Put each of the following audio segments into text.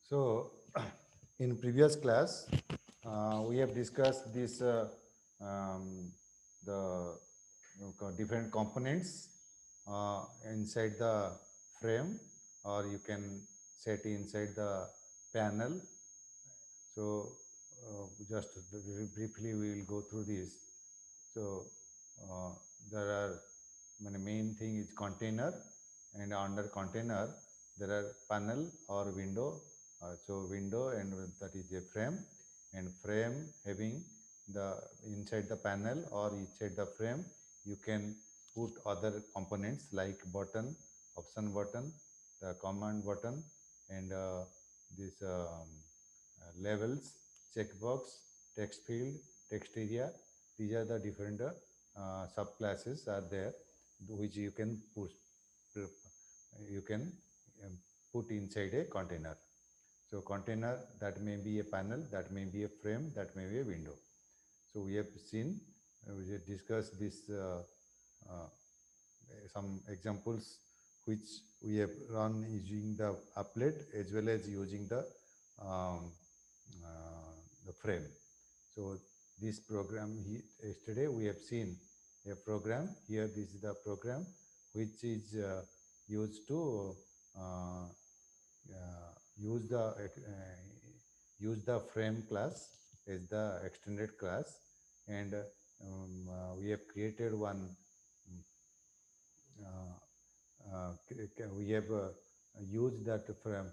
So, in previous class, we have discussed this the different components inside the frame, or you can set inside the panel. So, just briefly, we will go through this. So, uh, there are main thing is container, and under container there are panel or window. So window, and that is a frame, and frame having the inside the panel or inside the frame, you can put other components like button, option button, the command button, and this labels, checkbox, text field, text area. These are the different subclasses are there, which you can push, you can um, put inside a container. So container, that may be a panel, that may be a frame, that may be a window. So we have seen, we have discussed this some examples which we have run using the applet as well as using um, the frame. So this program, yesterday we have seen a program. Here this is the program which is used to uh, use the frame class as the extended class, and we have created one we have used that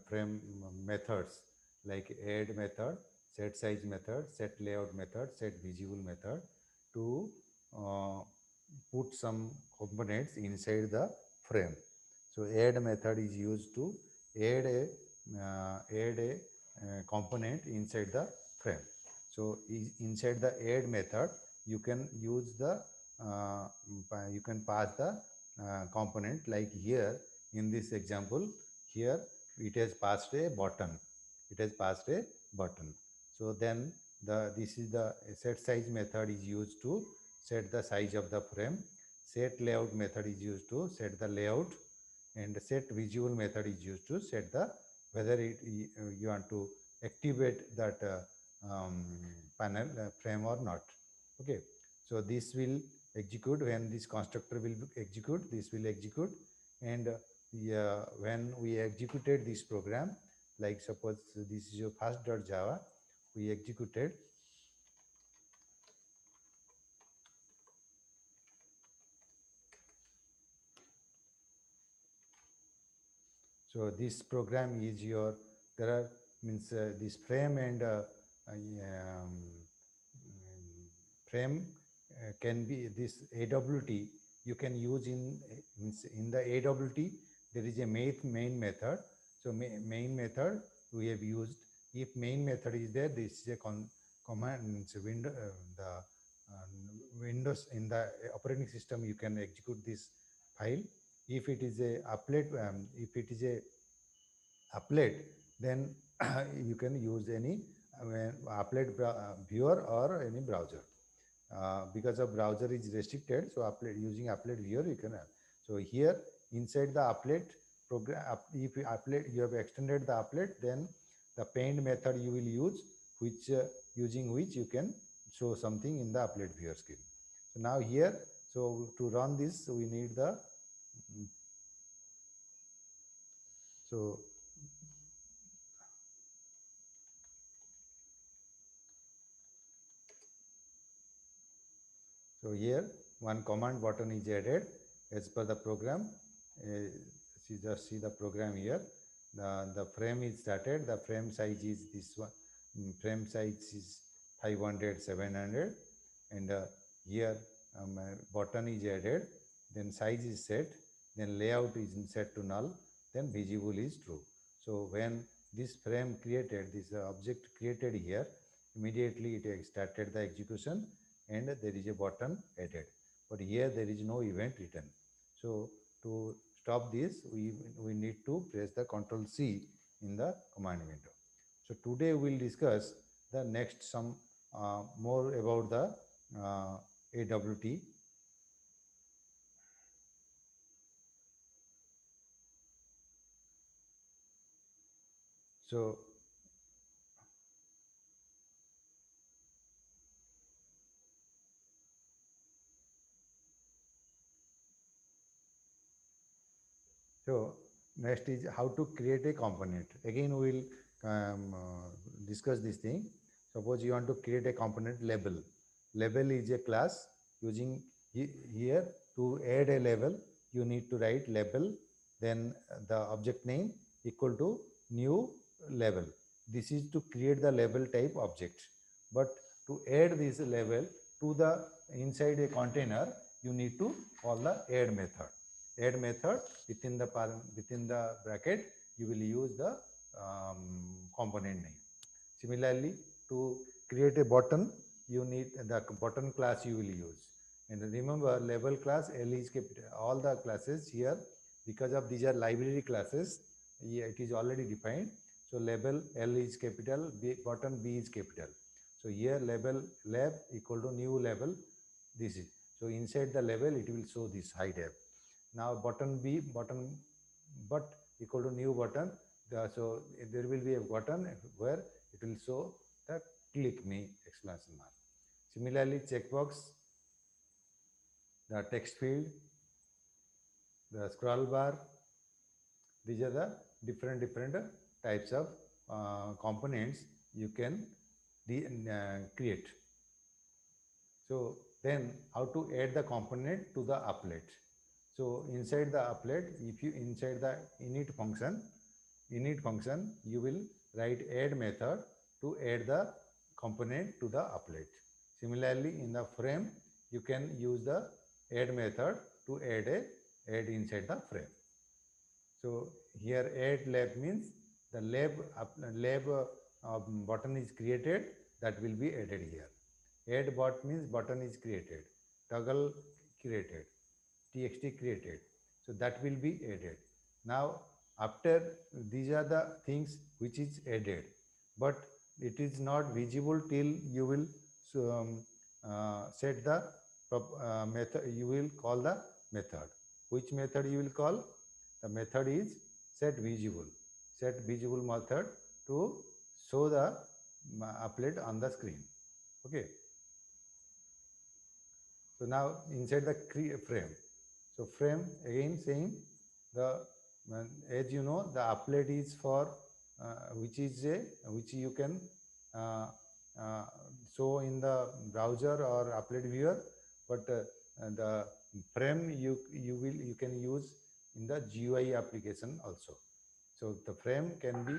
frame methods like add method, set size method, set layout method, set visible method to uh, put some components inside the frame. So add method is used to add a component inside the frame. So inside the add method, you can use the you can pass the component, like here in this example. Here it has passed a button, it has passed a button. So then this is the set size method is used to set the size of the frame. Set layout method is used to set the layout, and set visual method is used to set the whether you want to activate that um, panel frame or not. Okay, so this will execute when this constructor will execute, this will execute. And yeah, when we executed this program, like suppose this is your first.java, we executed. So this program is your, there are means this frame and frame can be this AWT, you can use in the AWT. There is a main method. So main method we have used. If main method is there, this is a command, means window the Windows in the operating system, you can execute this file. If it is a applet, if it is a applet, then you can use any applet viewer or any browser. Because of browser is restricted, so applet, using applet viewer you can have. So here inside the applet program, if applet you have extended the applet, then the paint method you will use, which using which you can show something in the applet viewer screen. So now here, so to run this we need the so So here one command button is added as per the program. You just see the program here. The frame is started. The frame size is this one. Frame size is 500, 700. And here button is added. Then size is set. Then layout is set to null. Then visible is true. So when this frame created, this object created here, immediately it started the execution, and there is a button added. But here there is no event written. So to stop this, we need to press the Control C in the command window. So today we will discuss the next some more about the AWT. So So next is how to create a component. Again, we will discuss this thing. Suppose you want to create a component label. Label is a class using here to add a label. You need to write label, then the object name equal to new label. This is to create the label type object. But to add this label to the inside a container, you need to call the add method. Add method within the bracket you will use the component name. Similarly, to create a button, you need the button class you will use. And remember, label class L is capital. All the classes here, because of these are library classes, it is already defined. So label L is capital, button B is capital. So here label lab equal to new label. This is so inside the label it will show this high def. Now button B, button but equal to new button. So there will be a button where it will show the click me exclamation mark. Similarly, checkbox, the text field, the scroll bar. These are the different types of components you can create. So then how to add the component to the applet. So inside the applet, if you inside the init function, you will write add method to add the component to the applet. Similarly, in the frame, you can use the add method to add inside the frame. So here add lab means the lab button is created, that will be added here. Add bot means button is created, toggle created, txt created. So that will be added. Now after these are the things which is added, but it is not visible till you will set the method. You will call the method. Which method you will call? The method is set visible. Set visible method to show the applet on the screen. Okay. So now inside the frame. So frame again same. The as you know the applet is for which you can uh, uh, show in the browser or applet viewer, but the frame you can use in the GUI application also. So the frame can be.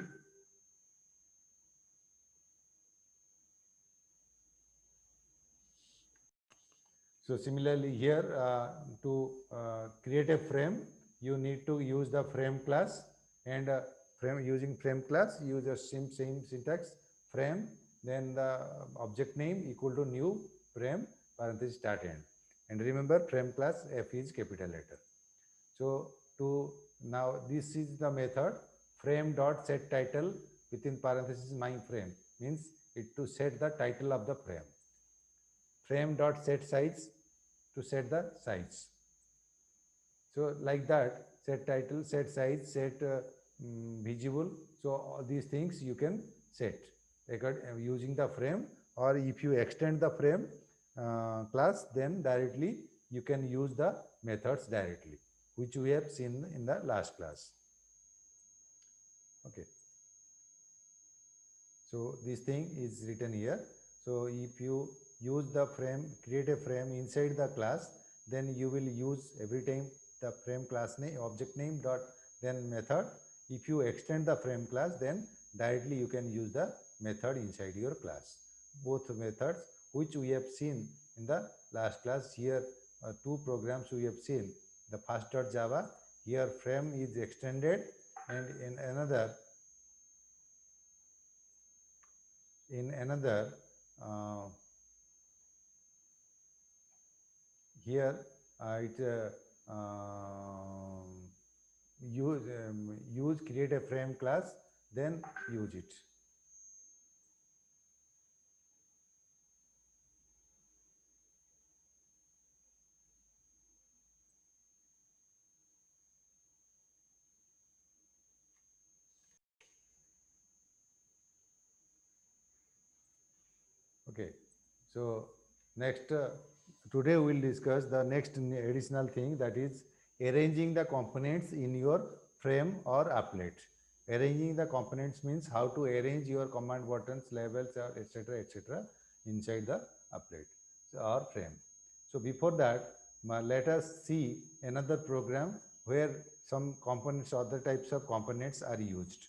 So similarly here to create a frame, you need to use the frame class, and using frame class, use the same syntax frame, then the object name equal to new frame parenthesis start end. And remember frame class F is capital letter. So to now this is the method frame dot set title within parenthesis my frame means it to set the title of the frame. Frame dot set size to set the size. So like that, set title, set size, set visible. So all these things you can set using the frame, or if you extend the frame class, then directly you can use the methods directly, which we have seen in the last class. Okay. So this thing is written here. So if you use the frame, create a frame inside the class, then you will use every time the frame class name, object name dot then method. If you extend the frame class, then directly you can use the method inside your class. Both methods which we have seen in the last class. Here two programs we have seen. The fast.java, here frame is extended, and in another here it use create a frame class, then use it. Okay, so next today we will discuss the next additional thing, that is arranging the components in your frame or applet. Arranging the components means how to arrange your command buttons, labels, etc. inside the applet or frame. So before that, let us see another program where some components, other types of components are used.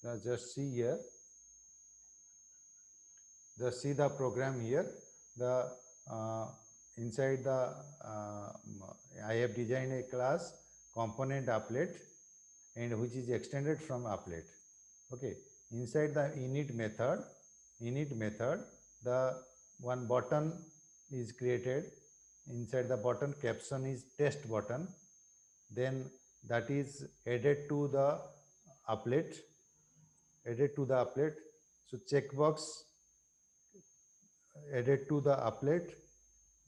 Now just see here. Just see the program here. The inside the I have designed a class component applet, and which is extended from applet. Okay, inside the init method, the one button is created. Inside the button caption is test button. Then that is added to the applet. So checkbox added to the applet.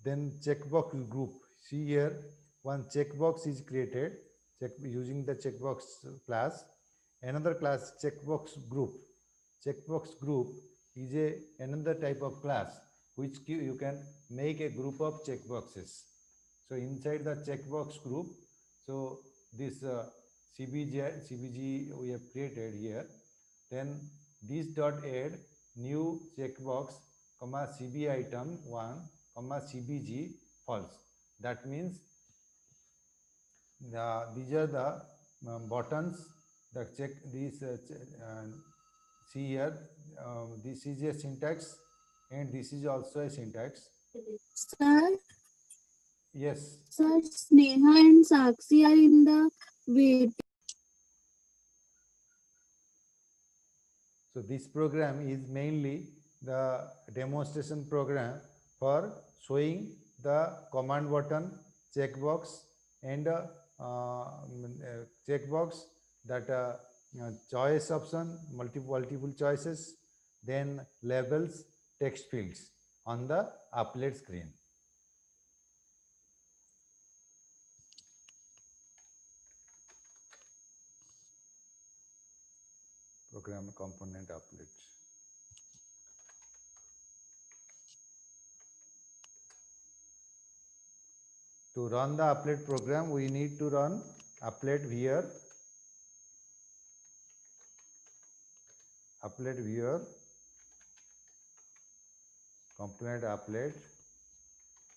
Then checkbox group. See here, one checkbox is created using the checkbox class. Another class, checkbox group. Checkbox group is another type of class which you can make a group of checkboxes. So inside the checkbox group, so this CBG we have created here. Then this dot add new checkbox comma CB item 1 comma CBG false. That means these are the buttons. The check these see here. This is a syntax, and this is also a syntax. Sir. Yes. Sir, Sneha and Sakshi are in the wait. So this program is mainly the demonstration program for showing the command button, checkbox, and checkbox, that choice option, multiple choices, then labels, text fields on the applet screen. Program component applet. To run the applet program, we need to run applet viewer, component applet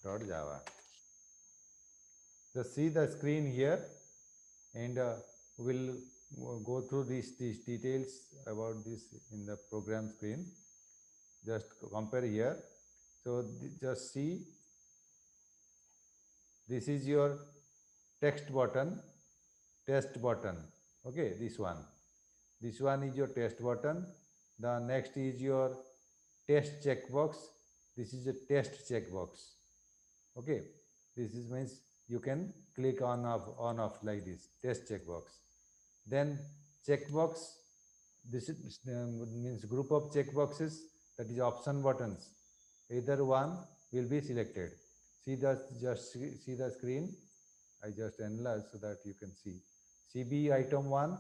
.java. Just see the screen here, and we'll go through these details about this in the program screen. Just compare here. So just see, this is your text button, test button. Okay, this one is your test button. The next is your test checkbox. This is a test checkbox. Okay, this is means you can click on off like this, test checkbox. Then checkbox, this is, means group of checkboxes, that is option buttons. Either one will be selected. See the screen. I just enlarge so that you can see. CB item 1,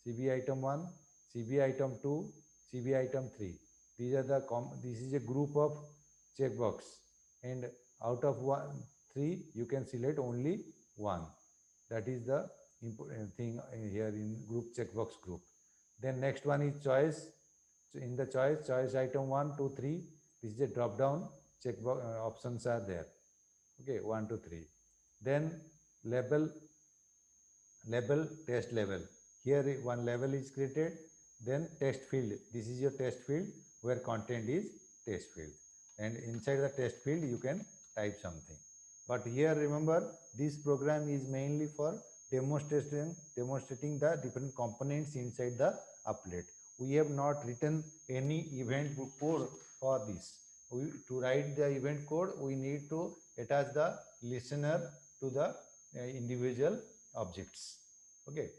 CB item 1, CB item 2, CB item 3. These are the this is a group of checkbox, and out of 3 you can select only one. That is the important thing here in group checkbox group. Then next one is choice. So in the choice item 1, 2, 3. This is a drop down checkbox options are there. Okay, 1, 2, 3. Then label, test level. Here one level is created. Then test field. This is your test field where content is test field. And inside the test field you can type something. But here remember, this program is mainly for demonstrating the different components inside the applet. We have not written any event code for this. To write the event code, we need to attach the listener to the individual objects. Okay.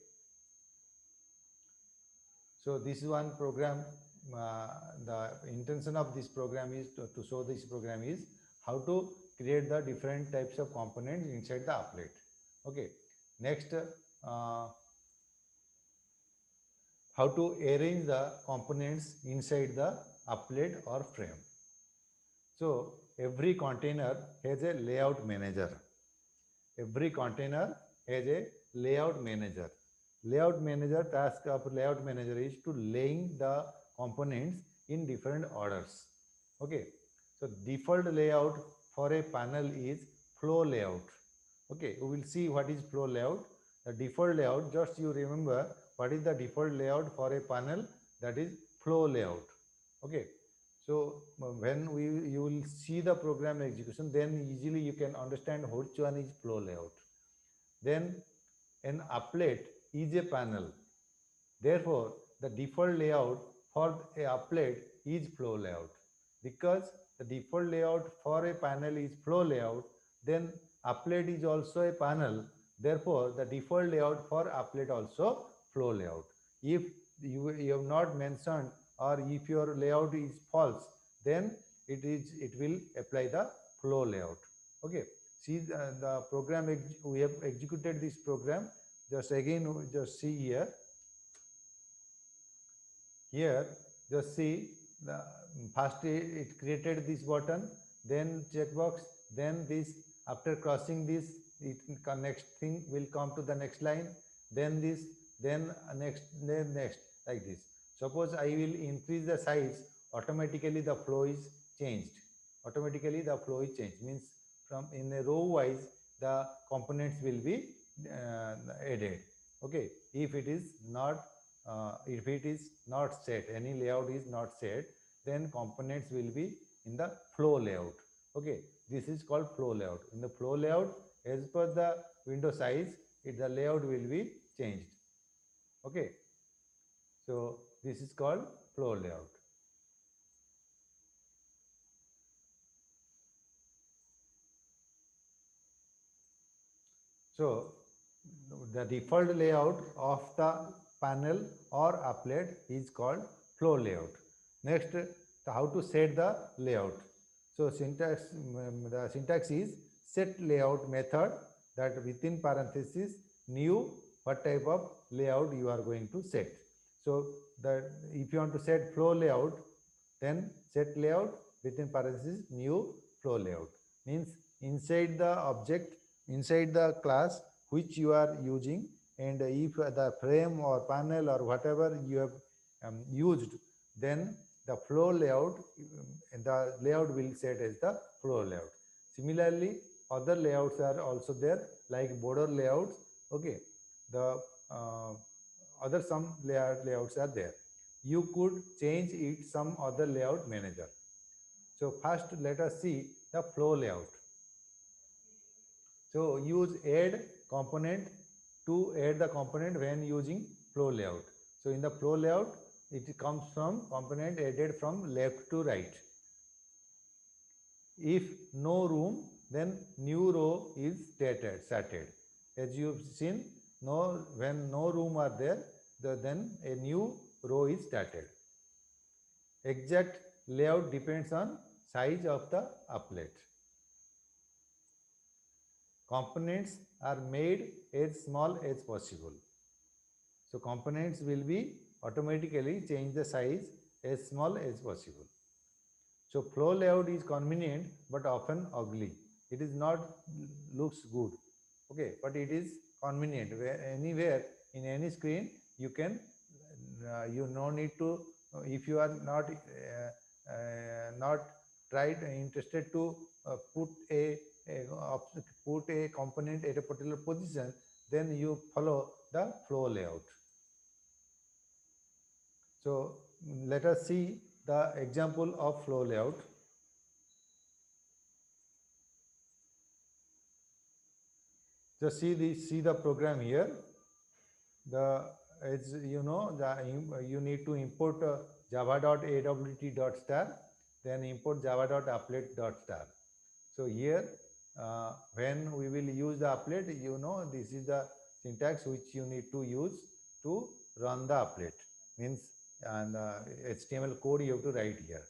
So this is one program. The intention of this program is to show this program is how to create the different types of components inside the applet. Okay. Next, how to arrange the components inside the applet or frame. So every container has a layout manager. Every container as a layout manager. Layout manager, task of layout manager is to laying the components in different orders. Okay, so default layout for a panel is flow layout. Okay, we will see what is flow layout. The default layout, just you remember what is the default layout for a panel, that is flow layout. Okay, so when you will see the program execution, then easily you can understand which one is flow layout. Then an applet is a panel. Therefore, the default layout for a applet is flow layout. Because the default layout for a panel is flow layout, then applet is also a panel. Therefore, the default layout for applet also flow layout. If you have not mentioned, or if your layout is false, then it will apply the flow layout. Okay. See the program, we have executed this program. Just again, just see here. Here, just see the first it created this button, then checkbox, then this. After crossing this, it next thing will come to the next line, then this, then next, then next, like this. Suppose I will increase the size, automatically the flow is changed. Automatically the flow is changed, means from in a row wise the components will be added. Okay, if it is not set, any layout is not set, then components will be in the flow layout. Okay, this is called flow layout. In the flow layout, as per the window size, the layout will be changed. Okay, so this is called flow layout. So the default layout of the panel or applet is called flow layout. Next, how to set the layout. So the syntax is set layout method, that within parenthesis new what type of layout you are going to set. So that if you want to set flow layout, then set layout within parenthesis new flow layout, means inside the object, inside the class which you are using, and if the frame or panel or whatever you have used, then the flow layout, the layout will set as the flow layout. Similarly, other layouts are also there, like border layouts. Okay, the other some layouts are there. You could change it some other layout manager. So first let us see the flow layout. So use add component to add the component when using flow layout. So in the flow layout, it comes from component added from left to right. If no room, then new row is started. As you've seen, when no room are there, then a new row is started. Exact layout depends on size of the applet. Components are made as small as possible. So components will be automatically change the size as small as possible. So flow layout is convenient but often ugly. It is not looks good. Okay, but it is convenient. Anywhere in any screen you can, you no need to, if you are not interested to put a component at a particular position, then you follow the flow layout. So let us see the example of flow layout. Just see the program here. As you know, you need to import java.awt.star, then import java.applet.star. So here, when we will use the applet, you know, this is the syntax which you need to use to run the applet. Means, and HTML code you have to write here.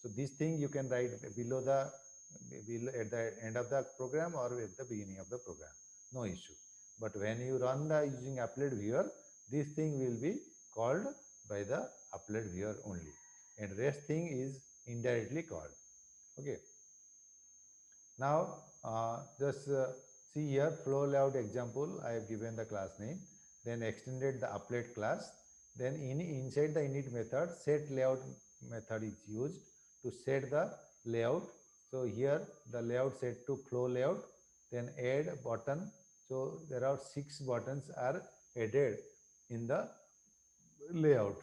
So this thing you can write below at the end of the program or at the beginning of the program. No issue. But when you run the using applet viewer, this thing will be called by the applet viewer only, and rest thing is indirectly called. Okay. Now just See here, flow layout example, I have given the class name, then extended the applet class. Then inside the init method, set layout method is used to set the layout. So here the layout set to flow layout, then add button. So there are 6 buttons are added in the layout.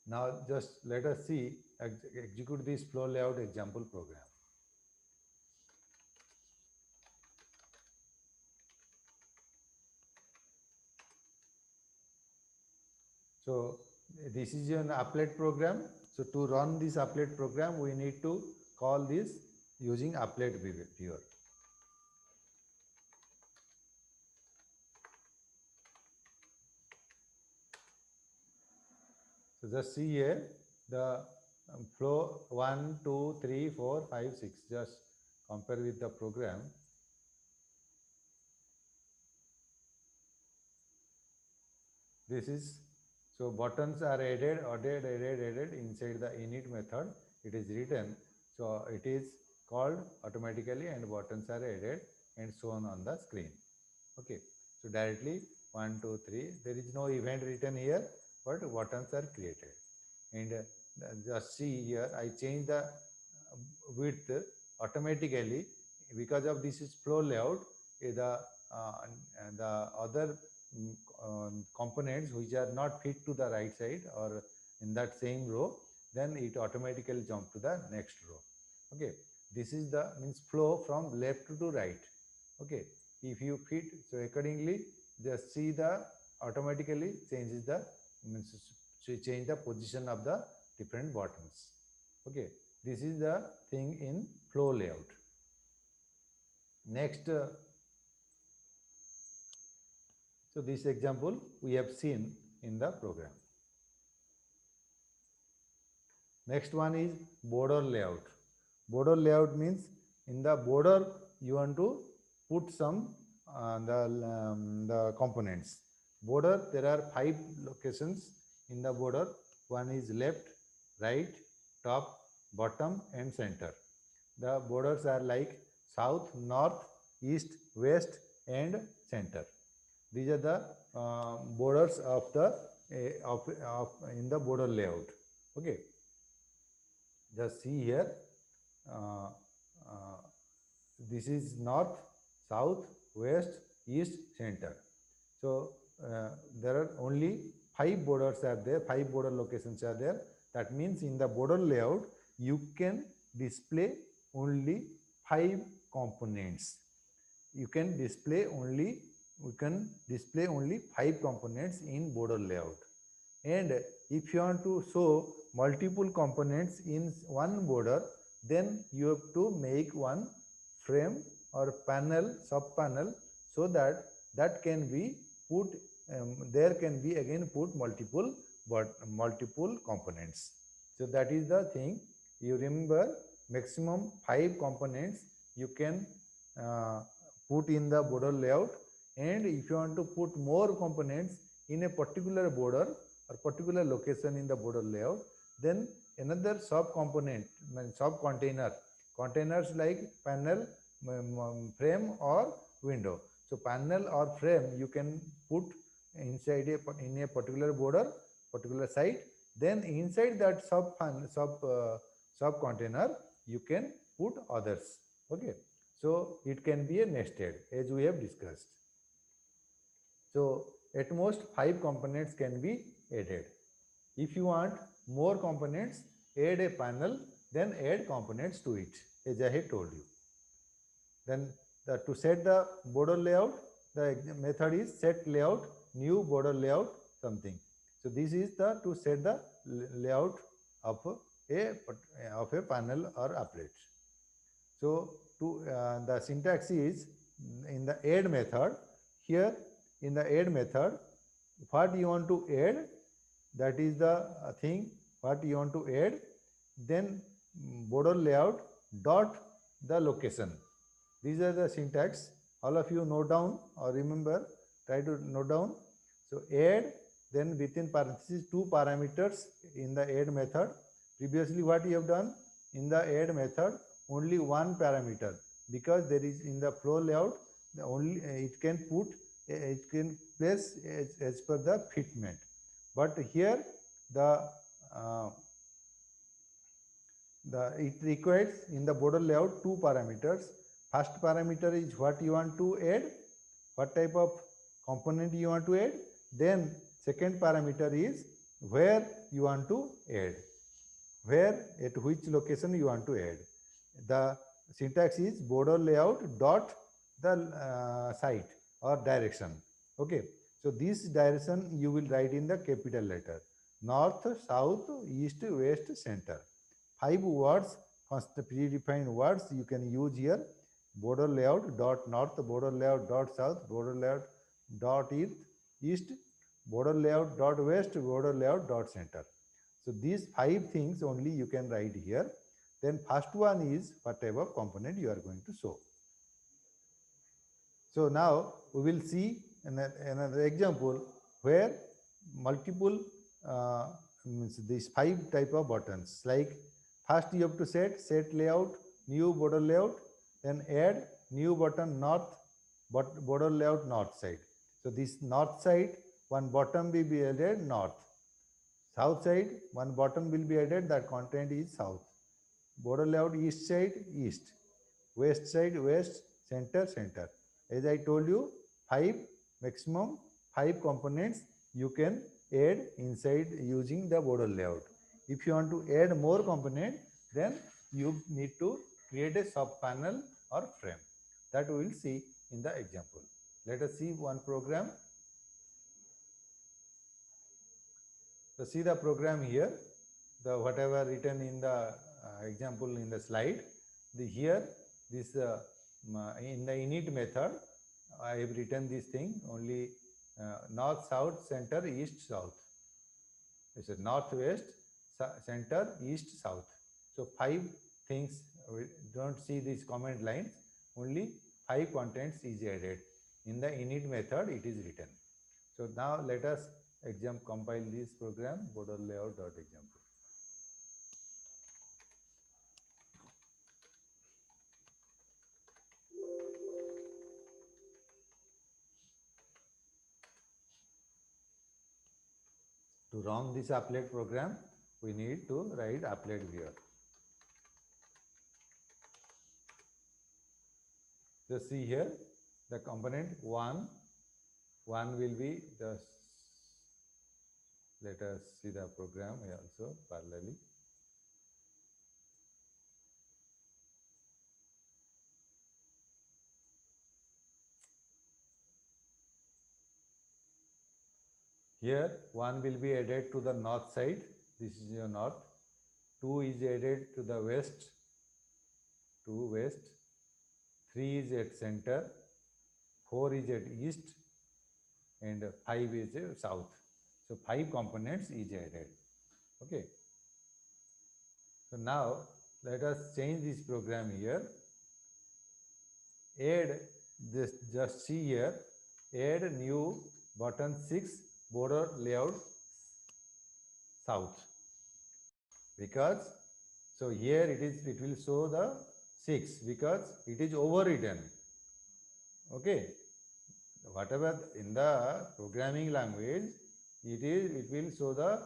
Now just let us see execute this flow layout example program. So this is an applet program. So to run this applet program, we need to call this using applet viewer. So just see here the flow 1, 2, 3, 4, 5, 6. Just compare with the program. This is, so buttons are added inside the init method. It is written, so it is called automatically and buttons are added and shown on the screen. Okay, so directly 1, 2, 3. There is no event written here, but buttons are created. And just see here, I change the width automatically because of this is flow layout. The other components which are not fit to the right side or in that same row, then it automatically jump to the next row. Okay, this is the means flow from left to right. Okay, if you fit, so accordingly just see the automatically changes the means change the position of the different buttons. Okay, this is the thing in flow layout. Next, so this example we have seen in the program. Next one is border layout. Border layout means in the border you want to put some the components. Border, there are 5 locations in the border. One is left, right, top, bottom and center. The borders are like south, north, east, west and center. These are the borders of the in the border layout. Okay, just see here. This is north, south, west, east, center. So there are only 5 borders are there, 5 border locations are there. That means in the border layout you can display only 5 components. You can display only 5 components in border layout. And if you want to show multiple components in one border, then you have to make one frame or panel, sub panel, so that can be put there can be again put multiple components. So that is the thing. You remember maximum 5 components you can put in the border layout, and if you want to put more components in a particular border or particular location in the border layout, then another sub component, sub containers like panel, frame or window. So panel or frame you can put inside in a particular border, particular site. Then inside that sub container you can put others. Okay, so it can be a nested as we have discussed. So at most 5 components can be added. If you want more components, add a panel, then add components to it, as I have told you. Then to set the border layout, the method is set layout new border layout something. So this is the to set the layout of a panel or applet. So to the syntax is in the add method. Here in the add method, what you want to add, that is the thing what you want to add. Then border layout dot the location. These are the syntax. All of you note down or remember, try to note down. So add, then within parentheses 2 parameters in the add method. Previously what you have done in the add method, only one parameter. because there is in the flow layout the only it can put it can place as per the fitment, but here the uh, it requires in the border layout two parameters. First parameter is what you want to add, what type of component you want to add. Then second parameter is where you want to add, where at which location you want to add. The syntax is border layout dot the site or direction. Okay, so this direction you will write in the capital letter: north, south, east, west, center. 5 words, predefined words you can use here: border layout dot north, border layout dot south, border layout dot east, border layout dot west, border layout dot center. So these 5 things only you can write here. Then first one is what type of component you are going to show. So now we will see another example where multiple means these 5 type of buttons. Like first you have to set layout, new border layout, then add new button north, border layout north side. So this north side, one button will be added north. South side, one button will be added, that content is south. Border layout east side, east. West side, west. Center, center. As I told you, 5 maximum 5 components you can add inside using the border layout. If you want to add more component, then you need to create a sub panel or frame. That we will see in the example. Let us see one program. So see the program here, the whatever written in the example in the slide. Here this in the init method I have written this thing only north, south, center, east, south. It's a north, west, center, east, south. So 5 things. We don't see these comment lines. Only 5 contents is added. In the init method it is written. So now let us compile this program, border layout.example. To run this applet program, we need to write applet viewer. Just see here the component 1 will be the, let us see the program also parallelly. Here 1 will be added to the north side. This is your north. 2 is added to the west. 2 west. 3 is at center. 4 is at east. And 5 is at south. So 5 components is added. Okay. So now let us change this program here. Add this, just see here. Add new button 6 border layout south, because so here it will show the 6 because it is overridden. Okay, whatever in the programming language it will show the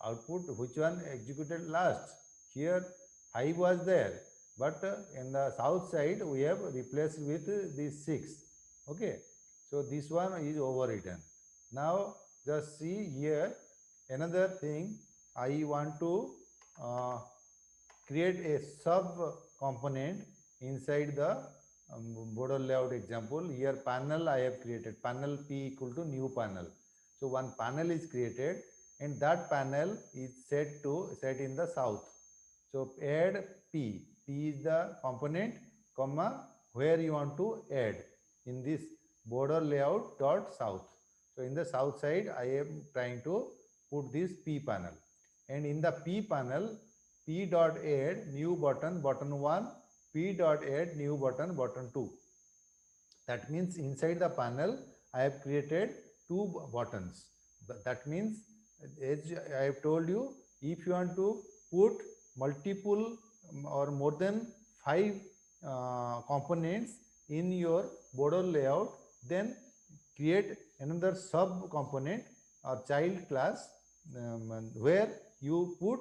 output which one executed last. Here 5 was there, but in the south side we have replaced with this 6. Okay, so this one is overridden. Now just see here another thing. I want to create a sub component inside the border layout example. Here panel I have created, panel P equal to new panel. So one panel is created and that panel is set in the south. So add P. P is the component, comma, where you want to add in this border layout dot south. So in the south side, I am trying to put this P panel. And in the P panel, P dot add new button, button 1, P dot add new button, button 2. That means inside the panel, I have created 2 buttons. That means, as I have told you, if you want to put multiple or more than 5 components in your border layout, then create another sub component or child class where you put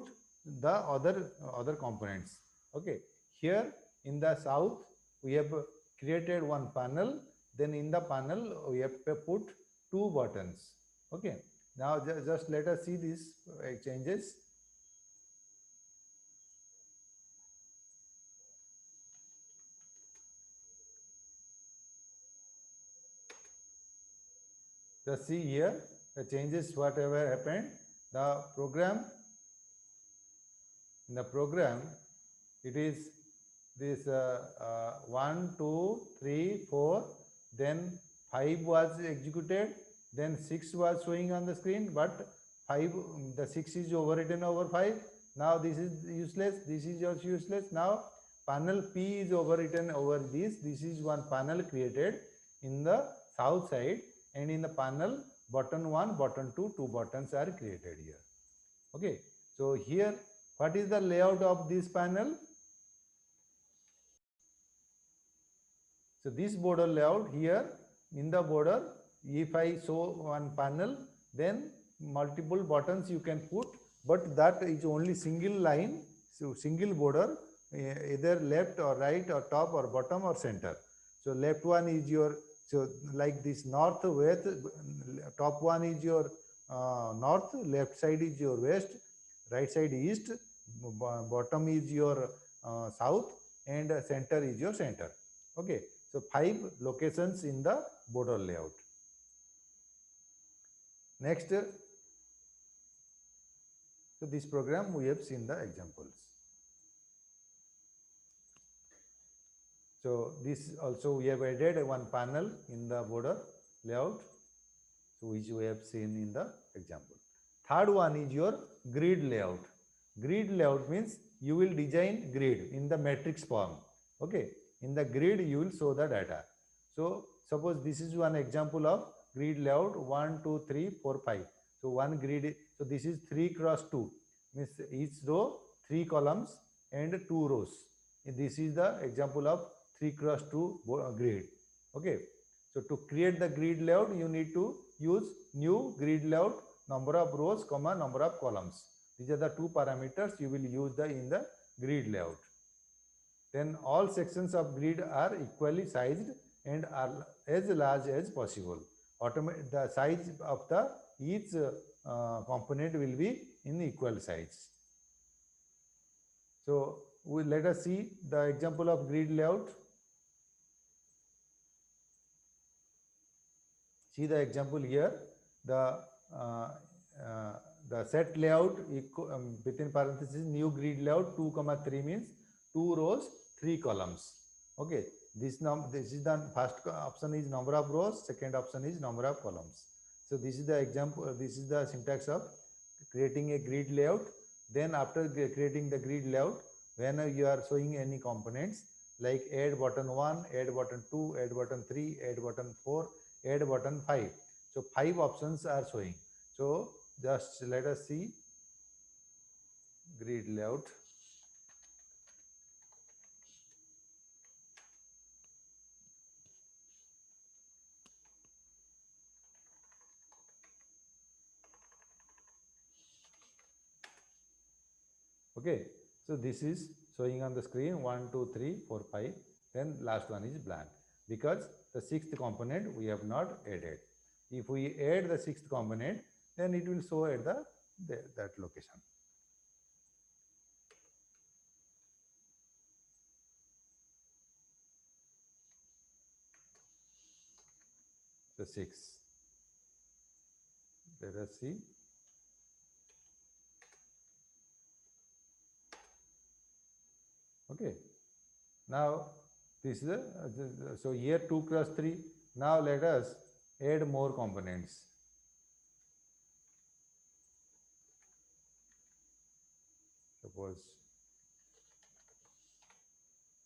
the other components. Okay, here in the south we have created one panel, then in the panel we have put two buttons. Okay, now just let us see these changes. Just see here the changes whatever happened. The program, in the program it is this 1 2 3 4, then 5 was executed, then 6 was showing on the screen, but 5, the 6 is overwritten over 5. Now this is useless, this is also useless. Now panel P is overwritten over this. This is one panel created in the south side, and in the panel button 1, button 2, two buttons are created here. Okay, so here what is the layout of this panel? So this border layout here, in the border, if I show one panel, then multiple buttons you can put, but that is only single line, so single border, either left or right or top or bottom or center. So left one is your, so like this north west, top one is your north, left side is your west, right side east, bottom is your south, and center is your center. Okay, so 5 locations in the border layout. Next, so this program we have seen the examples. So this also we have added one panel in the border layout, so which we have seen in the example. Third one is your grid layout. Grid layout means you will design grid in the matrix form. Okay, in the grid you will show the data. So suppose this is one example of grid layout 1 2 3 4 5. So one grid, so this is 3 cross 2, means each row 3 columns and 2 rows. This is the example of 3 cross 2 grid. Okay, so to create the grid layout you need to use new grid layout, number of rows comma number of columns. These are the two parameters you will use in the grid layout. Then all sections of grid are equally sized and are as large as possible. The size of the each component will be in equal size. So let us see the example of grid layout. See the example here. The set layout within parentheses new grid layout 2 comma 3 means 2 rows 3 columns. Okay, this is the first option is number of rows, second option is number of columns. So this is the example, this is the syntax of creating a grid layout. Then after creating the grid layout, when you are showing any components like add button 1, add button 2, add button 3, add button 4, add button 5. So 5 options are showing. So just let us see grid layout. Okay, so this is showing on the screen 1 2 3 4 5, then last one is blank because the sixth component we have not added. If we add the sixth component, then it will show at that location. The 6. Let us see. Okay, now this is so here 2 cross 3. Now let us add more components. Suppose,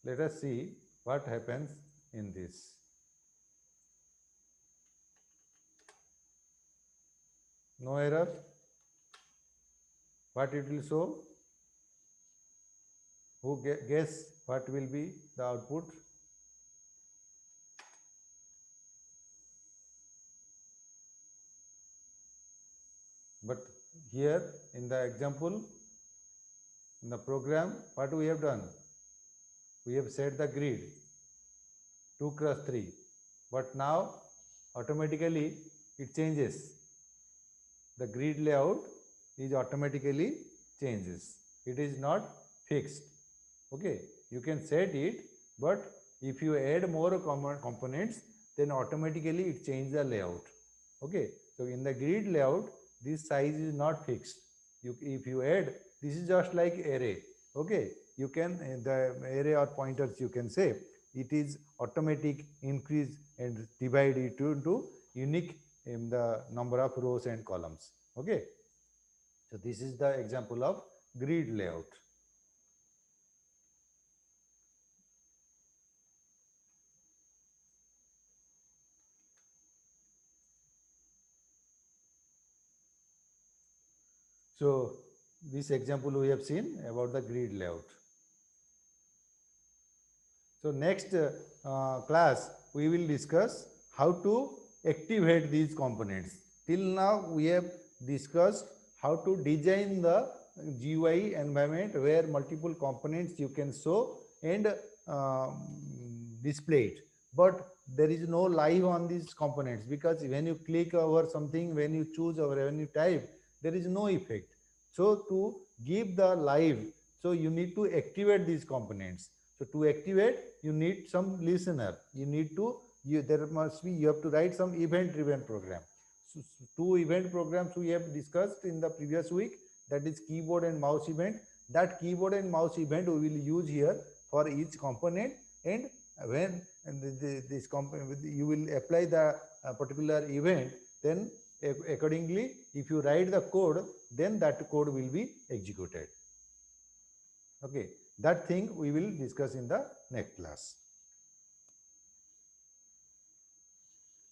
let us see what happens in this. No error. What it will show? Who guess what will be the output? But here in the example, in the program, what we have done? We have set the grid 2 cross 3, but now automatically it changes. The grid layout is automatically changes. It is not fixed. Okay, you can set it, but if you add more components, then automatically it changes the layout. Okay, so in the grid layout, this size is not fixed. If you add, this is just like array. Okay, you can the array or pointers, you can say it is automatic increase and divide it into unique in the number of rows and columns. Okay, so this is the example of grid layout. So this example we have seen about the grid layout. So next class we will discuss how to activate these components. Till now we have discussed how to design the GUI environment where multiple components you can show and display it. But there is no live on these components, because when you click over something, when you choose or when you type, there is no effect. So to give the live, so you need to activate these components. So to activate, you need some listener. You need to, there must be, you have to write some event-driven program. So 2 event programs we have discussed in the previous week, that is keyboard and mouse event. That keyboard and mouse event we will use here for each component, and when this component, you will apply the particular event, then accordingly, if you write the code, then that code will be executed. Okay, that thing we will discuss in the next class.